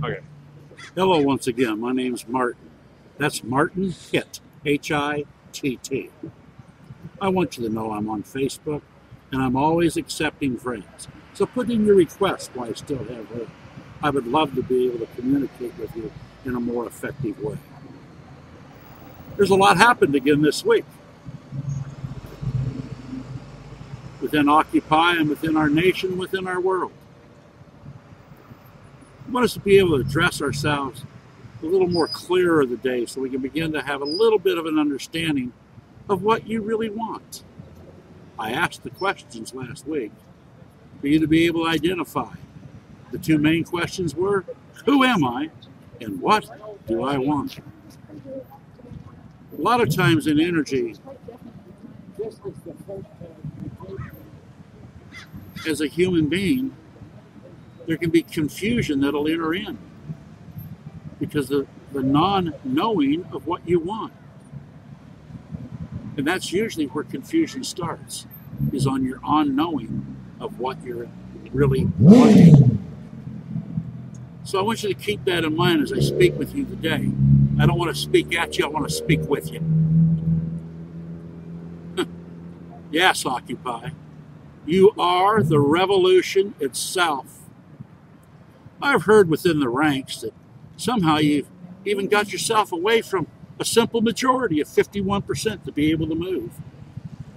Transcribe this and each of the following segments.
Okay. Hello once again. My name's Martin. That's Martin Hitt, Hitt. I want you to know I'm on Facebook, and I'm always accepting friends. So put in your request while I still have room. I would love to be able to communicate with you in a more effective way. There's a lot happened again this week within Occupy and within our nation, within our world. I want us to be able to address ourselves a little more clearer the day so we can begin to have a little bit of an understanding of what you really want. I asked the questions last week for you to be able to identify. The two main questions were, who am I and what do I want? A lot of times in energy, as a human being, there can be confusion that'll enter in because of the non-knowing of what you want. And that's usually where confusion starts, is on your unknowing of what you're really wanting. So I want you to keep that in mind as I speak with you today. I don't want to speak at you, I want to speak with you. Yes, Occupy. You are the revolution itself. I've heard within the ranks that somehow you've even got yourself away from a simple majority of 51% to be able to move.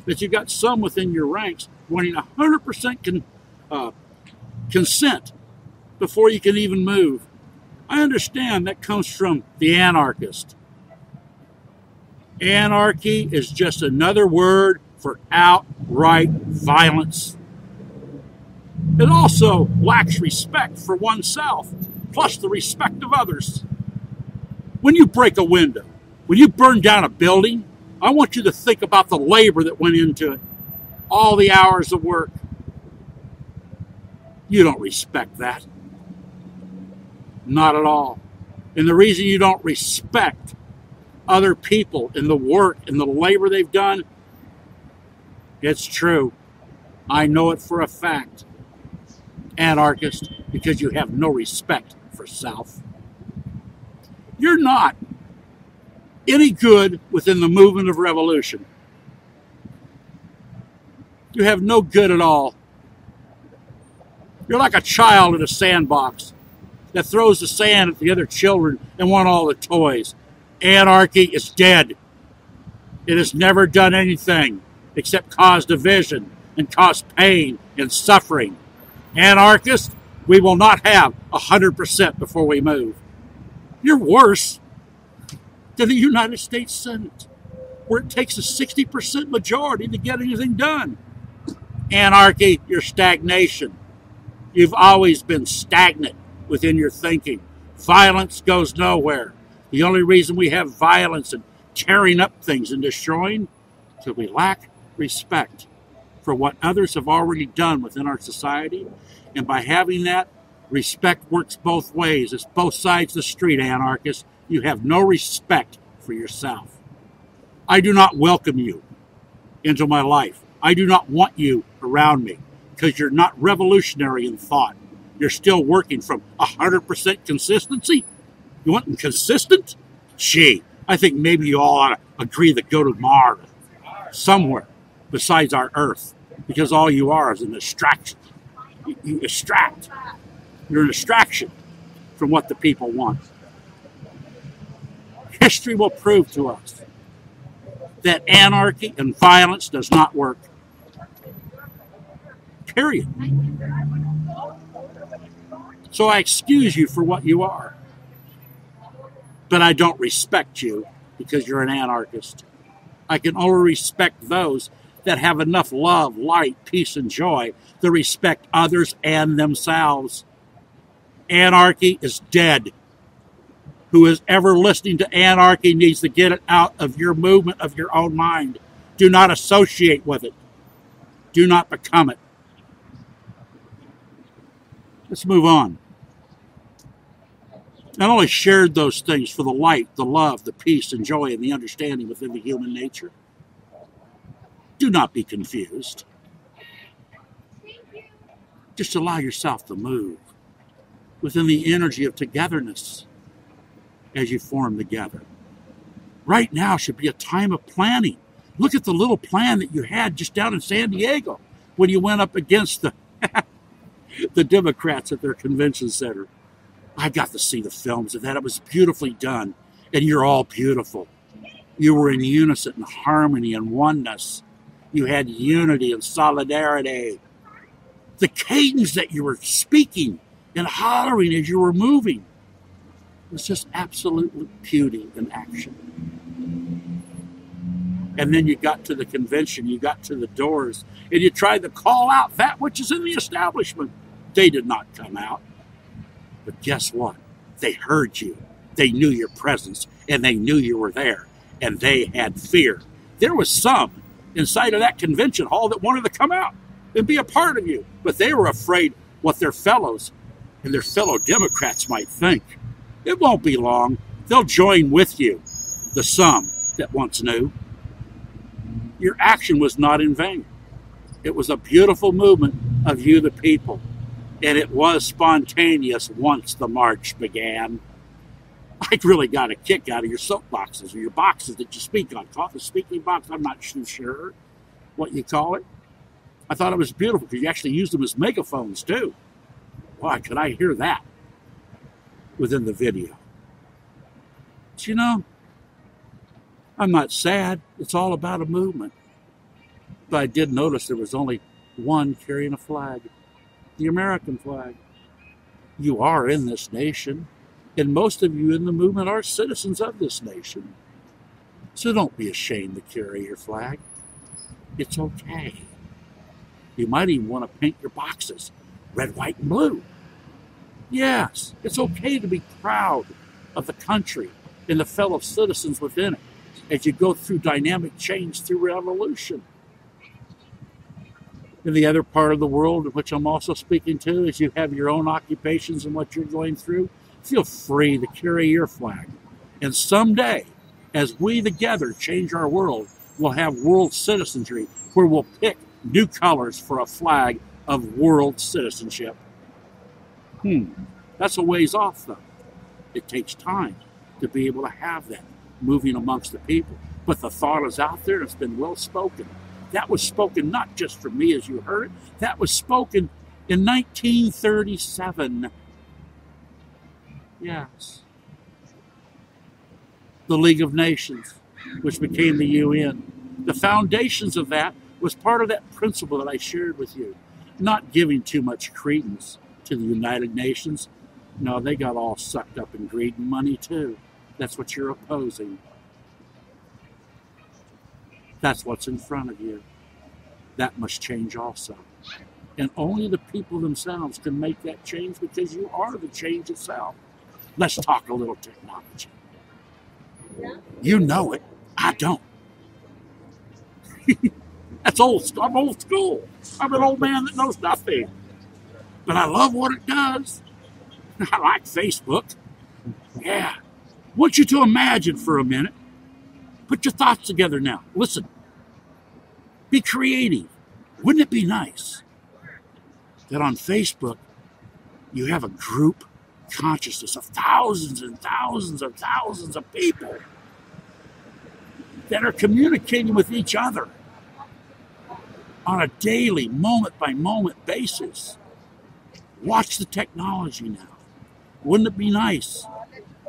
That you've got some within your ranks wanting 100% consent before you can even move. I understand that comes from the anarchist. Anarchy is just another word for outright violence. It also lacks respect for oneself, plus the respect of others. When you break a window, when you burn down a building, I want you to think about the labor that went into it, all the hours of work. You don't respect that. Not at all. And the reason you don't respect other people and the work and the labor they've done, it's true. I know it for a fact. Anarchist, because you have no respect for self. You're not any good within the movement of revolution. You have no good at all. You're like a child in a sandbox that throws the sand at the other children and want all the toys. Anarchy is dead. It has never done anything except cause division and cause pain and suffering. Anarchists, we will not have 100% before we move. You're worse than the United States Senate, where it takes a 60% majority to get anything done. Anarchy, you're stagnation. You've always been stagnant within your thinking. Violence goes nowhere. The only reason we have violence and tearing up things and destroying is because we lack respect for what others have already done within our society. And by having that, respect works both ways. It's both sides of the street, anarchists. You have no respect for yourself. I do not welcome you into my life. I do not want you around me because you're not revolutionary in thought. You're still working from 100% consistency. You want them consistent? Gee, I think maybe you all ought to agree to go to Mars somewhere besides our Earth, because all you are is an distraction. You distract. You're a distraction from what the people want. History will prove to us that anarchy and violence does not work. Period. So I excuse you for what you are. But I don't respect you because you're an anarchist. I can only respect those that have enough love, light, peace, and joy to respect others and themselves. Anarchy is dead. Who is ever listening to anarchy needs to get it out of your movement of your own mind. Do not associate with it. Do not become it. Let's move on. Not only shared those things for the light, the love, the peace, and joy, and the understanding within the human nature. Do not be confused. Just allow yourself to move. within the energy of togetherness as you form together. Right now should be a time of planning. Look at the little plan that you had just down in San Diego when you went up against the Democrats at their convention center. I got to see the films of that. It was beautifully done. And you're all beautiful. You were in unison and harmony and oneness. You had unity and solidarity. The cadence that you were speaking and hollering as you were moving was just absolute beauty in action. And then you got to the convention, you got to the doors, and you tried to call out that which is in the establishment. They did not come out. But guess what? They heard you. They knew your presence, and they knew you were there, and they had fear. There was some inside of that convention hall that wanted to come out and be a part of you, but they were afraid what their fellows and their fellow Democrats might think. It won't be long. They'll join with you, the some that once knew. Your action was not in vain. It was a beautiful movement of you, the people, and it was spontaneous once the march began. I really got a kick out of your soapboxes or your boxes that you speak on. Call it the speaking box. I'm not too sure what you call it. I thought it was beautiful because you actually used them as megaphones too. Why could I hear that within the video? But you know, I'm not sad. It's all about a movement. But I did notice there was only one carrying a flag, the American flag. You are in this nation, and most of you in the movement are citizens of this nation. So don't be ashamed to carry your flag. It's okay. You might even want to paint your boxes red, white, and blue. Yes, it's okay to be proud of the country and the fellow citizens within it as you go through dynamic change through revolution. In the other part of the world, which I'm also speaking to, as you have your own occupations and what you're going through, feel free to carry your flag. And someday, as we together change our world, we'll have world citizenry where we'll pick new colors for a flag of world citizenship. That's a ways off, though. It takes time to be able to have that moving amongst the people. But the thought is out there. It's been well spoken. That was spoken not just from me as you heard it. That was spoken in 1937. Yes. The League of Nations, which became the UN. The foundations of that was part of that principle that I shared with you. Not giving too much credence to the United Nations. No, they got all sucked up in greed and money too. That's what you're opposing. That's what's in front of you. That must change also. And only the people themselves can make that change because you are the change itself. Let's talk a little technology. You know it. I don't. That's old. I'm old school. I'm an old man that knows nothing. But I love what it does. I like Facebook. Yeah. I want you to imagine for a minute. Put your thoughts together now. Listen. Be creative. Wouldn't it be nice that on Facebook you have a group consciousness of thousands and thousands and thousands of people that are communicating with each other on a daily, moment-by-moment basis? Watch the technology now. Wouldn't it be nice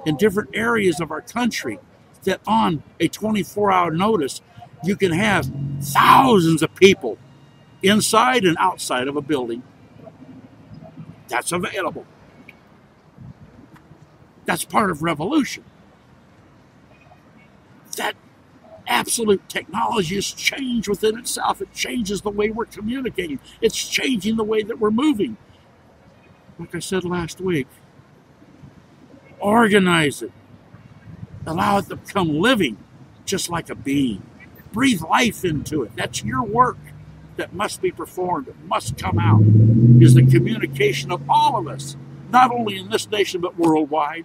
in different areas of our country that on a 24-hour notice you can have thousands of people inside and outside of a building? That's available. That's part of revolution. That absolute technology has changed within itself. It changes the way we're communicating. It's changing the way that we're moving. Like I said last week, organize it. Allow it to become living, just like a being. Breathe life into it. That's your work that must be performed. It must come out. Is the communication of all of us, not only in this nation, but worldwide.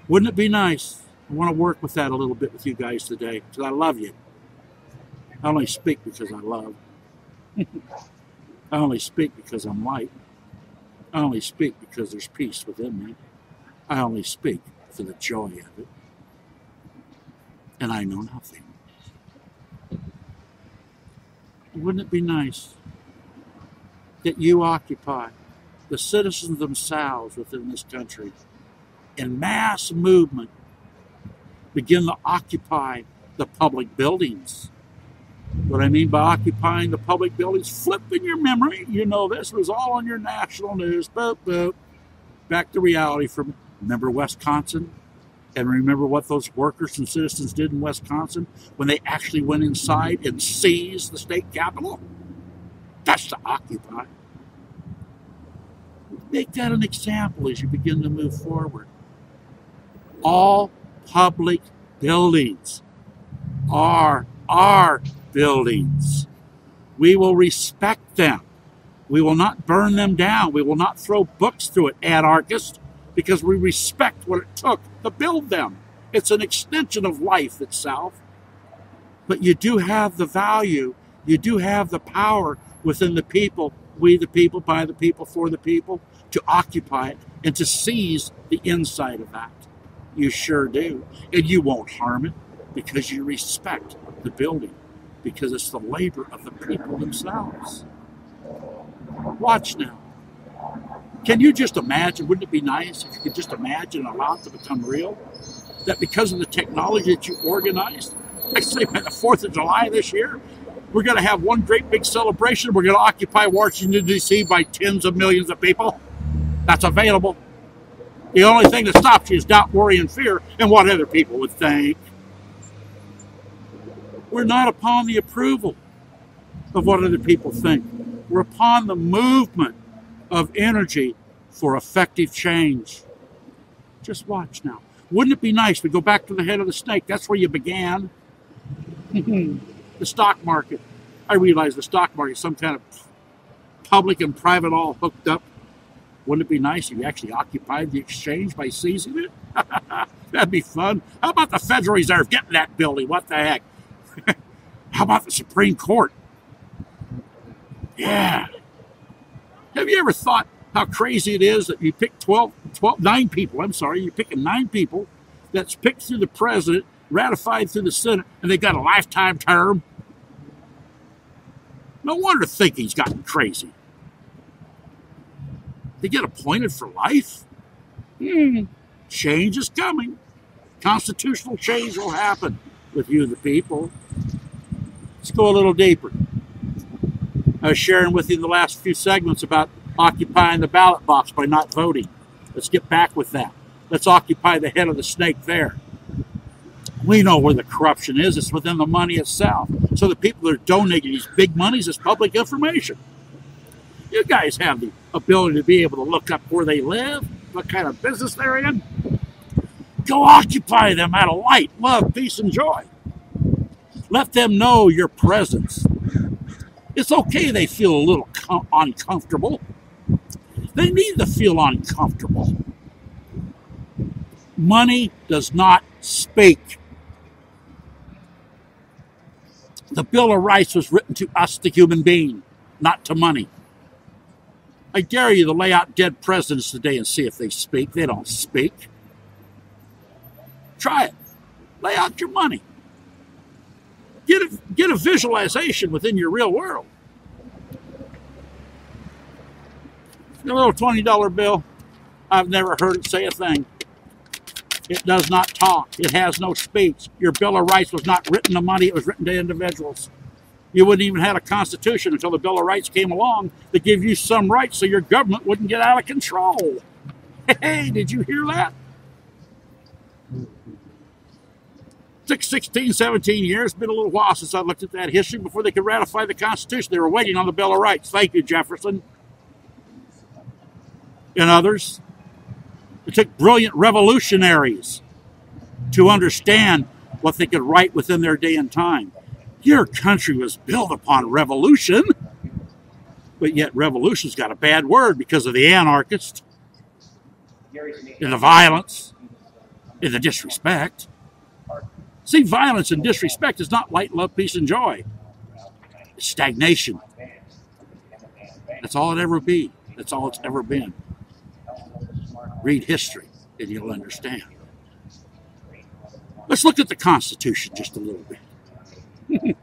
Wouldn't it be nice? I want to work with that a little bit with you guys today, because I love you. I only speak because I love. I only speak because I'm light. I only speak because there's peace within me. I only speak for the joy of it. And I know nothing. Wouldn't it be nice that you occupy, the citizens themselves within this country, in mass movement, begin to occupy the public buildings? What I mean by occupying the public buildings, flip in your memory. You know this was all on your national news. Boop, boop. Back to reality from, remember Wisconsin? And remember what those workers and citizens did in Wisconsin when they actually went inside and seized the state capitol? That's to occupy. Make that an example as you begin to move forward. All public buildings are our buildings. We will respect them. We will not burn them down. We will not throw books through it, anarchists, because we respect what it took to build them. It's an extension of life itself. But you do have the value, you do have the power within the people, we the people, by the people, for the people, to occupy it and to seize the inside of that. You sure do. And you won't harm it because you respect the building, because it's the labor of the people themselves. Watch now. Can you just imagine, wouldn't it be nice if you could just imagine and allow it to become real? That because of the technology that you organized, I say by the 4th of July this year, we're going to have one great big celebration. We're going to occupy Washington, D.C. by tens of millions of people. That's available. The only thing that stops you is doubt, worry, and fear, and what other people would think. We're not upon the approval of what other people think. We're upon the movement of energy for effective change. Just watch now. Wouldn't it be nice? We go back to the head of the snake. That's where you began. The stock market. I realize the stock market is some kind of public and private all hooked up. Wouldn't it be nice if you actually occupied the exchange by seizing it? That'd be fun. How about the Federal Reserve getting that building? What the heck? How about the Supreme Court? Yeah. Have you ever thought how crazy it is that you pick 9 people, you're picking 9 people that's picked through the president, ratified through the Senate, and they got a lifetime term? No wonder thinking's gotten crazy. They get appointed for life? Change is coming. Constitutional change will happen with you, the people. Let's go a little deeper. I was sharing with you in the last few segments about occupying the ballot box by not voting. Let's get back with that. Let's occupy the head of the snake there. We know where the corruption is. It's within the money itself. So the people that are donating these big monies is public information. You guys have the ability to be able to look up where they live, what kind of business they're in. Go occupy them out of light, love, peace, and joy. Let them know your presence. It's okay they feel a little uncomfortable. They need to feel uncomfortable. Money does not speak. The Bill of Rights was written to us, the human being, not to money. I dare you to lay out dead presidents today and see if they speak. They don't speak. Try it. Lay out your money. Get a visualization within your real world. Your little $20 bill, I've never heard it say a thing. It does not talk. It has no speech. Your Bill of Rights was not written to money. It was written to individuals. You wouldn't even have a constitution until the Bill of Rights came along to give you some rights so your government wouldn't get out of control. Hey, did you hear that? Took 16, 17 years. Been a little while since I looked at that history before they could ratify the Constitution. They were waiting on the Bill of Rights. Thank you, Jefferson. And others. It took brilliant revolutionaries to understand what they could write within their day and time. Your country was built upon revolution, but yet revolution's got a bad word because of the anarchists, and the violence, and the disrespect. See, violence and disrespect is not light, love, peace, and joy. It's stagnation. That's all it ever be. That's all it's ever been. Read history and you'll understand. Let's look at the Constitution just a little bit.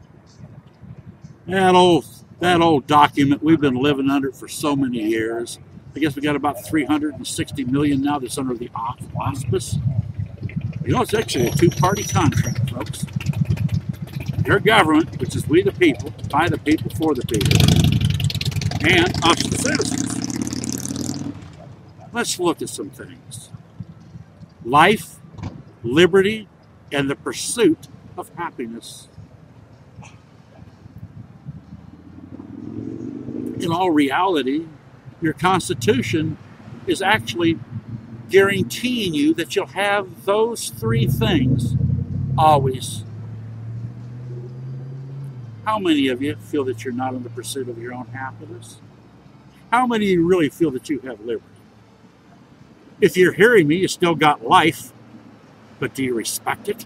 That old document we've been living under for so many years. I guess we got about 360 million now that's under the auspice. You know, it's actually a two-party contract, folks. Your government, which is we the people, by the people, for the people, and us the citizens. Let's look at some things. Life, liberty, and the pursuit of happiness. In all reality, your Constitution is actually guaranteeing you that you'll have those three things always. How many of you feel that you're not in the pursuit of your own happiness? How many of you really feel that you have liberty? If you're hearing me, you still got life, but do you respect it?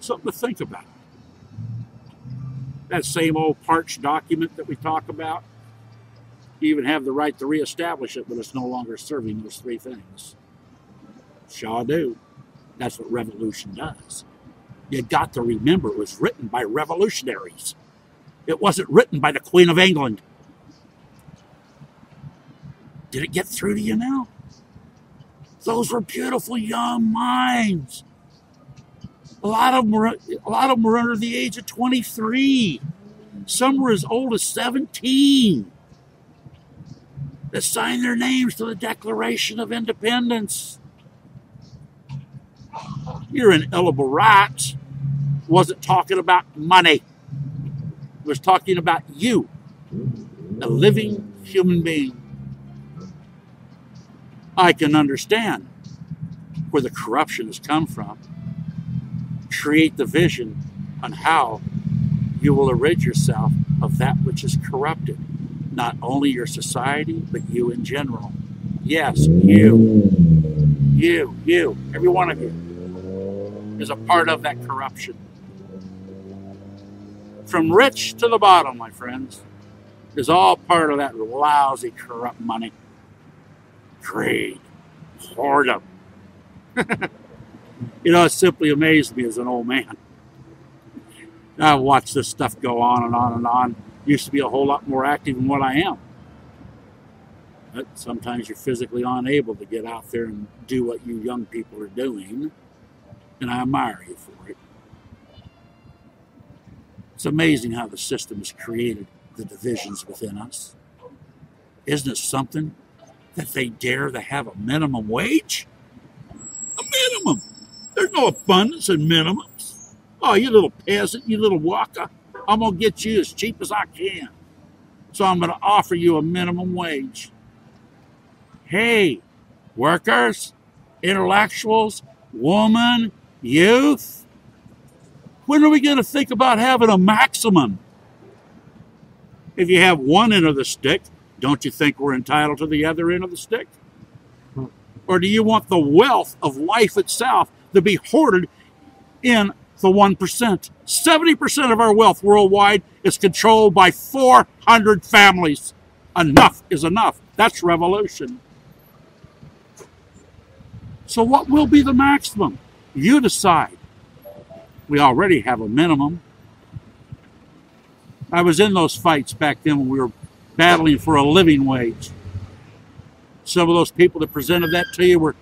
Something to think about. That same old parched document that we talk about, you even have the right to reestablish it, but it's no longer serving those three things. Sure do. That's what revolution does. You got to remember it was written by revolutionaries. It wasn't written by the Queen of England. Did it get through to you now? Those were beautiful young minds. A lot of them were under the age of 23. Some were as old as 17. That signed their names to the Declaration of Independence. You're an Elaborate. Wasn't talking about money. It was talking about you, a living human being. I can understand where the corruption has come from. Create the vision on how you will rid yourself of that which is corrupted. Not only your society, but you in general. Yes, you, every one of you is a part of that corruption. From rich to the bottom, my friends, is all part of that lousy, corrupt money. Greed, whoredom. You know, it simply amazed me as an old man. I've watched this stuff go on and on and on. Used to be a whole lot more active than what I am. But sometimes you're physically unable to get out there and do what you young people are doing. And I admire you for it. It's amazing how the system has created the divisions within us. Isn't it something that they dare to have a minimum wage? A minimum. There's no abundance in minimums. Oh, you little peasant, you little walker. I'm going to get you as cheap as I can. So I'm going to offer you a minimum wage. Hey, workers, intellectuals, women, youth, when are we going to think about having a maximum? If you have one end of the stick, don't you think we're entitled to the other end of the stick? Or do you want the wealth of life itself to be hoarded in the 1%? 70% of our wealth worldwide is controlled by 400 families. Enough is enough. That's revolution. So what will be the maximum? You decide. We already have a minimum. I was in those fights back then when we were battling for a living wage. Some of those people that presented that to you were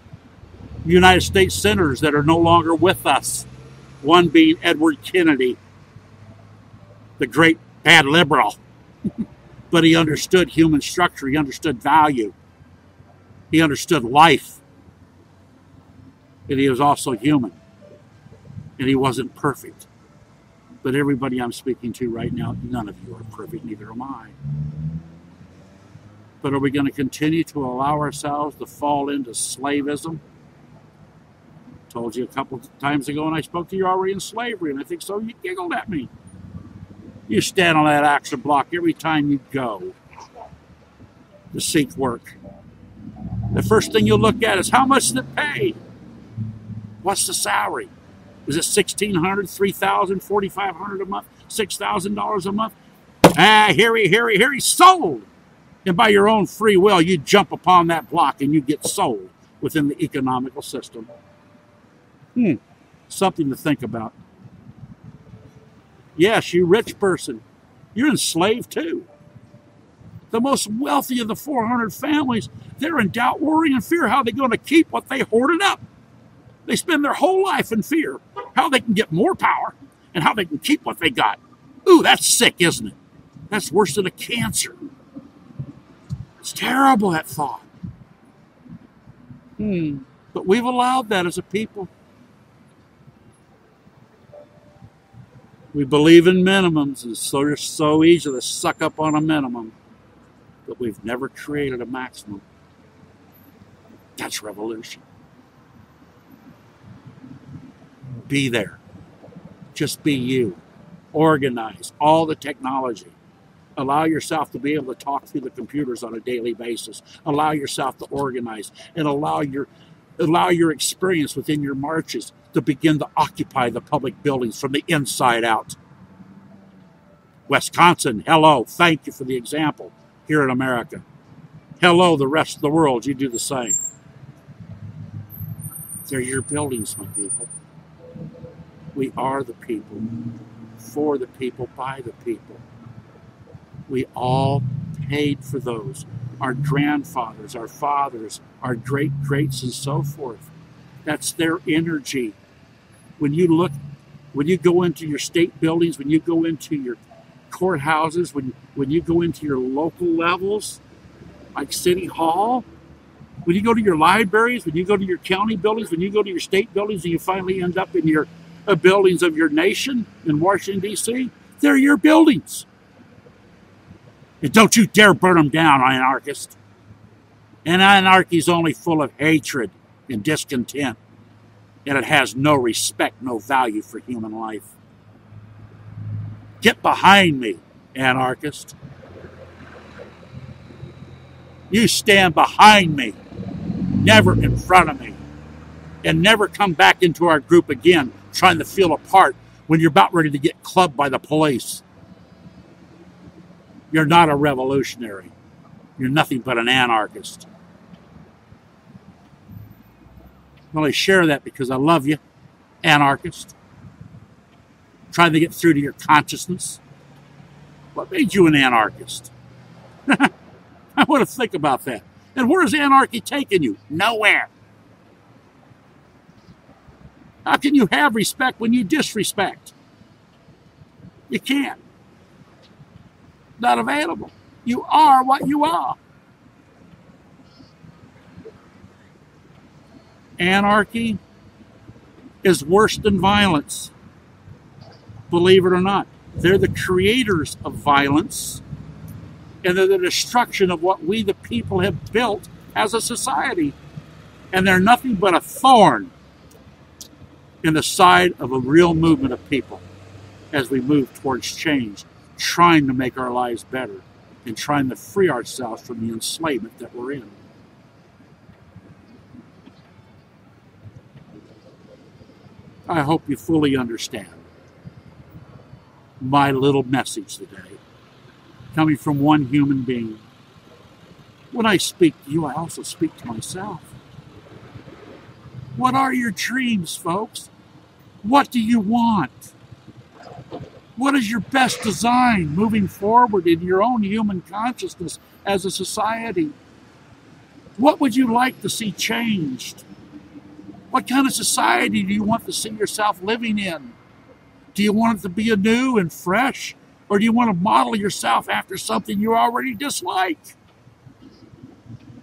United States senators that are no longer with us. One being Edward Kennedy, the great bad liberal. But he understood human structure. He understood value. He understood life. And he was also human. And he wasn't perfect. But everybody I'm speaking to right now, none of you are perfect, neither am I. But are we going to continue to allow ourselves to fall into slavism? I told you a couple of times ago when I spoke to you, you're already in slavery, and I think so. You giggled at me. You stand on that action block every time you go to seek work. The first thing you'll look at is how much does it pay? What's the salary? Is it $1,600, $3,000, $4,500 a month, $6,000 a month? Here he sold. And by your own free will, you jump upon that block and you get sold within the economical system. Something to think about. Yes, you rich person, you're enslaved too. The most wealthy of the 400 families, they're in doubt, worry, and fear how they're going to keep what they hoarded up. They spend their whole life in fear, how they can get more power and how they can keep what they got. Ooh, that's sick, isn't it? That's worse than a cancer. It's terrible, that thought. But we've allowed that as a people. We believe in minimums, and so it's so easy to suck up on a minimum. But we've never created a maximum. That's revolution. Be there. Just be you. Organize all the technology. Allow yourself to be able to talk through the computers on a daily basis. Allow yourself to organize and allow your experience within your marches to begin to occupy the public buildings from the inside out. Wisconsin, hello. Thank you for the example here in America. Hello, the rest of the world. You do the same. They're your buildings, my people. We are the people, for the people, by the people. We all paid for those. Our grandfathers, our fathers, our great-greats, and so forth. That's their energy. When you go into your state buildings, when you go into your courthouses, when you go into your local levels, like City Hall, when you go to your libraries, when you go to your county buildings, when you go to your state buildings, and you finally end up in your buildings of your nation in Washington, D.C., they're your buildings. And don't you dare burn them down, anarchist. And anarchy is only full of hatred and discontent. And it has no respect, no value for human life. Get behind me, anarchist. You stand behind me, never in front of me. And never come back into our group again trying to feel a part when you're about ready to get clubbed by the police. You're not a revolutionary. You're nothing but an anarchist. I only share that because I love you, anarchist. Trying to get through to your consciousness. What made you an anarchist? I want to think about that. And where's anarchy taking you? Nowhere. How can you have respect when you disrespect? You can't. Not available. You are what you are. Anarchy is worse than violence. Believe it or not. They're the creators of violence, and they're the destruction of what we, the people, have built as a society. And they're nothing but a thorn in the side of a real movement of people as we move towards change, trying to make our lives better and trying to free ourselves from the enslavement that we're in. I hope you fully understand my little message today, coming from one human being. When I speak to you, I also speak to myself. What are your dreams, folks? What do you want? What is your best design moving forward in your own human consciousness as a society? What would you like to see changed? What kind of society do you want to see yourself living in? Do you want it to be anew and fresh? Or do you want to model yourself after something you already dislike?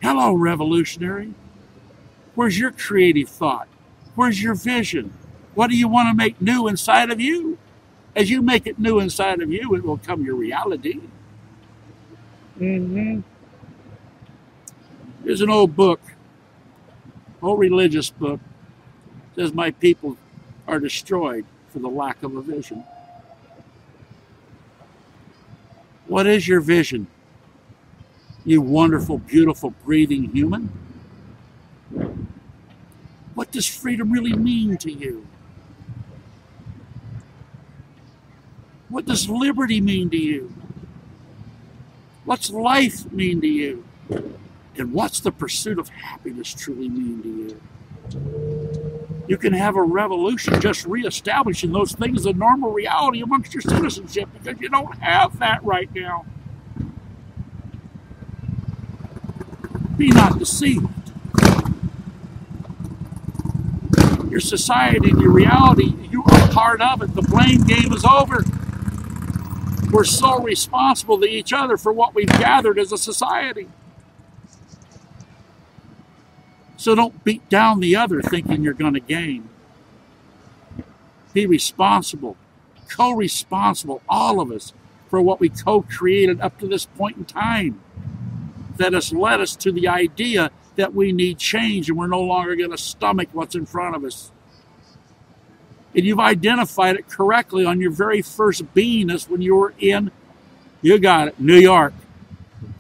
Hello, revolutionary. Where's your creative thought? Where's your vision? What do you want to make new inside of you? As you make it new inside of you, it will become your reality. There's an old book, old religious book, says my people are destroyed for the lack of a vision. What is your vision, you wonderful, beautiful, breathing human? What does freedom really mean to you? What does liberty mean to you? What's life mean to you? And what's the pursuit of happiness truly mean to you? You can have a revolution just reestablishing those things as a normal reality amongst your citizenship, because you don't have that right now. Be not deceived. Your society and your reality, you are part of it. The blame game is over. We're so responsible to each other for what we've gathered as a society. So don't beat down the other thinking you're going to gain. Be responsible, co-responsible, all of us, for what we co-created up to this point in time. That has led us to the idea that we need change and we're no longer going to stomach what's in front of us. And you've identified it correctly on your very first beingness when you were in, you got it, New York.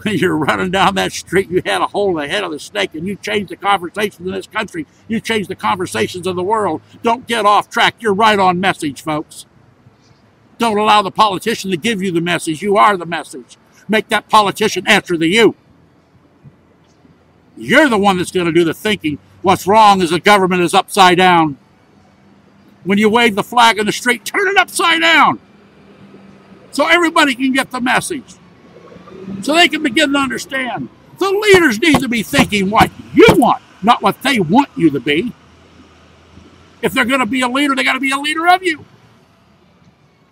When you're running down that street, you had a hold of the head of the snake, and you changed the conversations in this country. You changed the conversations of the world. Don't get off track. You're right on message, folks. Don't allow the politician to give you the message. You are the message. Make that politician answer to you. You're the one that's going to do the thinking. What's wrong is the government is upside down. When you wave the flag in the street, turn it upside down so everybody can get the message, so they can begin to understand. The leaders need to be thinking what you want, not what they want you to be. If they're going to be a leader, they got to be a leader of you,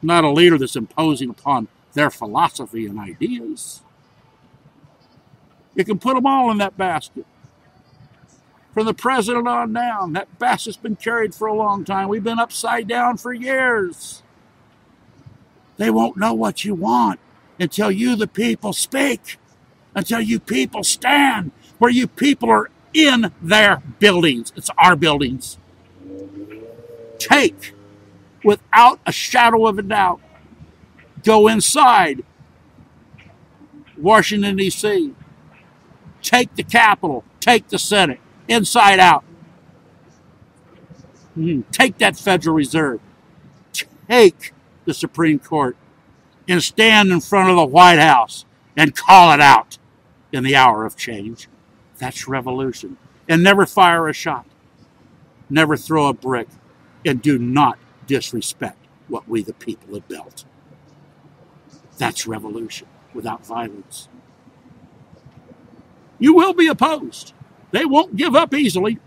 not a leader that's imposing upon their philosophy and ideas. You can put them all in that basket. From the president on down, that basket's been carried for a long time. We've been upside down for years. They won't know what you want until you, the people, speak. Until you people stand where you people are in their buildings. It's our buildings. Take, without a shadow of a doubt, go inside Washington, D.C. Take the Capitol. Take the Senate. Inside out. Take that Federal Reserve. Take the Supreme Court. And stand in front of the White House and call it out in the hour of change. That's revolution. And never fire a shot. Never throw a brick. And do not disrespect what we the people have built. That's revolution without violence. You will be opposed. They won't give up easily.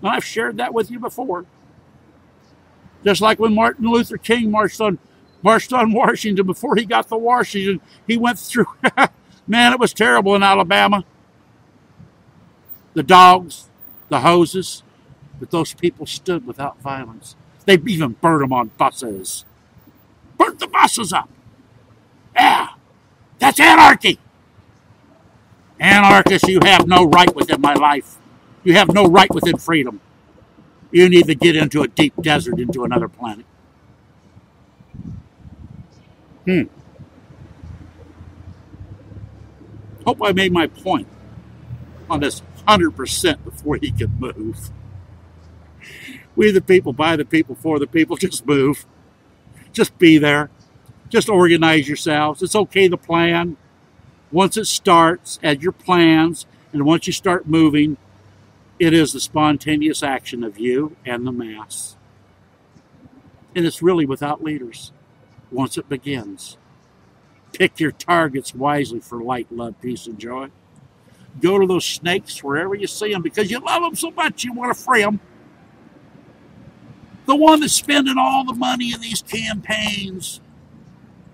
I've shared that with you before. Just like when Martin Luther King marched on Washington before he got to Washington, he went through, man, it was terrible in Alabama. The dogs, the hoses, but those people stood without violence. They even burned them on buses. Burnt the buses up. Yeah, that's anarchy. Anarchists, you have no right within my life. You have no right within freedom. You need to get into a deep desert, into another planet. Hope I made my point on this 100% before you can move. We the people, by the people, for the people, just move. Just be there. Just organize yourselves. It's okay to plan. Once it starts, add your plans, and once you start moving, it is the spontaneous action of you and the mass. And it's really without leaders once it begins. Pick your targets wisely for light, love, peace, and joy. Go to those snakes wherever you see them because you love them so much you want to free them. The one that's spending all the money in these campaigns,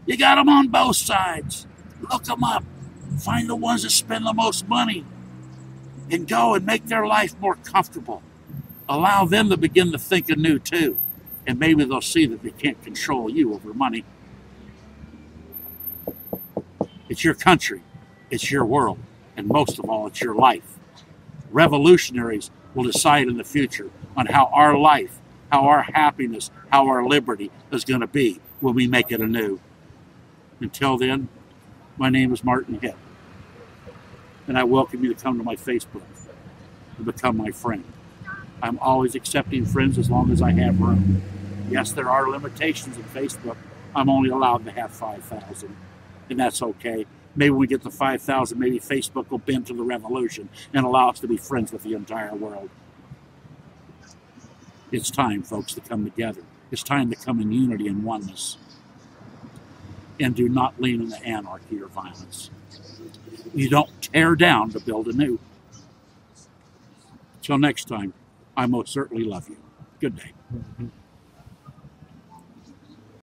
you got them on both sides. Look them up. Find the ones that spend the most money and go and make their life more comfortable. Allow them to begin to think anew too. And maybe they'll see that they can't control you over money. It's your country. It's your world. And most of all, it's your life. Revolutionaries will decide in the future on how our life, how our happiness, how our liberty is going to be when we make it anew. Until then, my name is Martin Hitt, and I welcome you to come to my Facebook and become my friend. I'm always accepting friends as long as I have room. Yes, there are limitations in Facebook. I'm only allowed to have 5,000, and that's okay. Maybe when we get to 5,000, maybe Facebook will bend to the revolution and allow us to be friends with the entire world. It's time, folks, to come together. It's time to come in unity and oneness. And do not lean into anarchy or violence. You don't tear down to build anew. Till next time, I most certainly love you. Good day.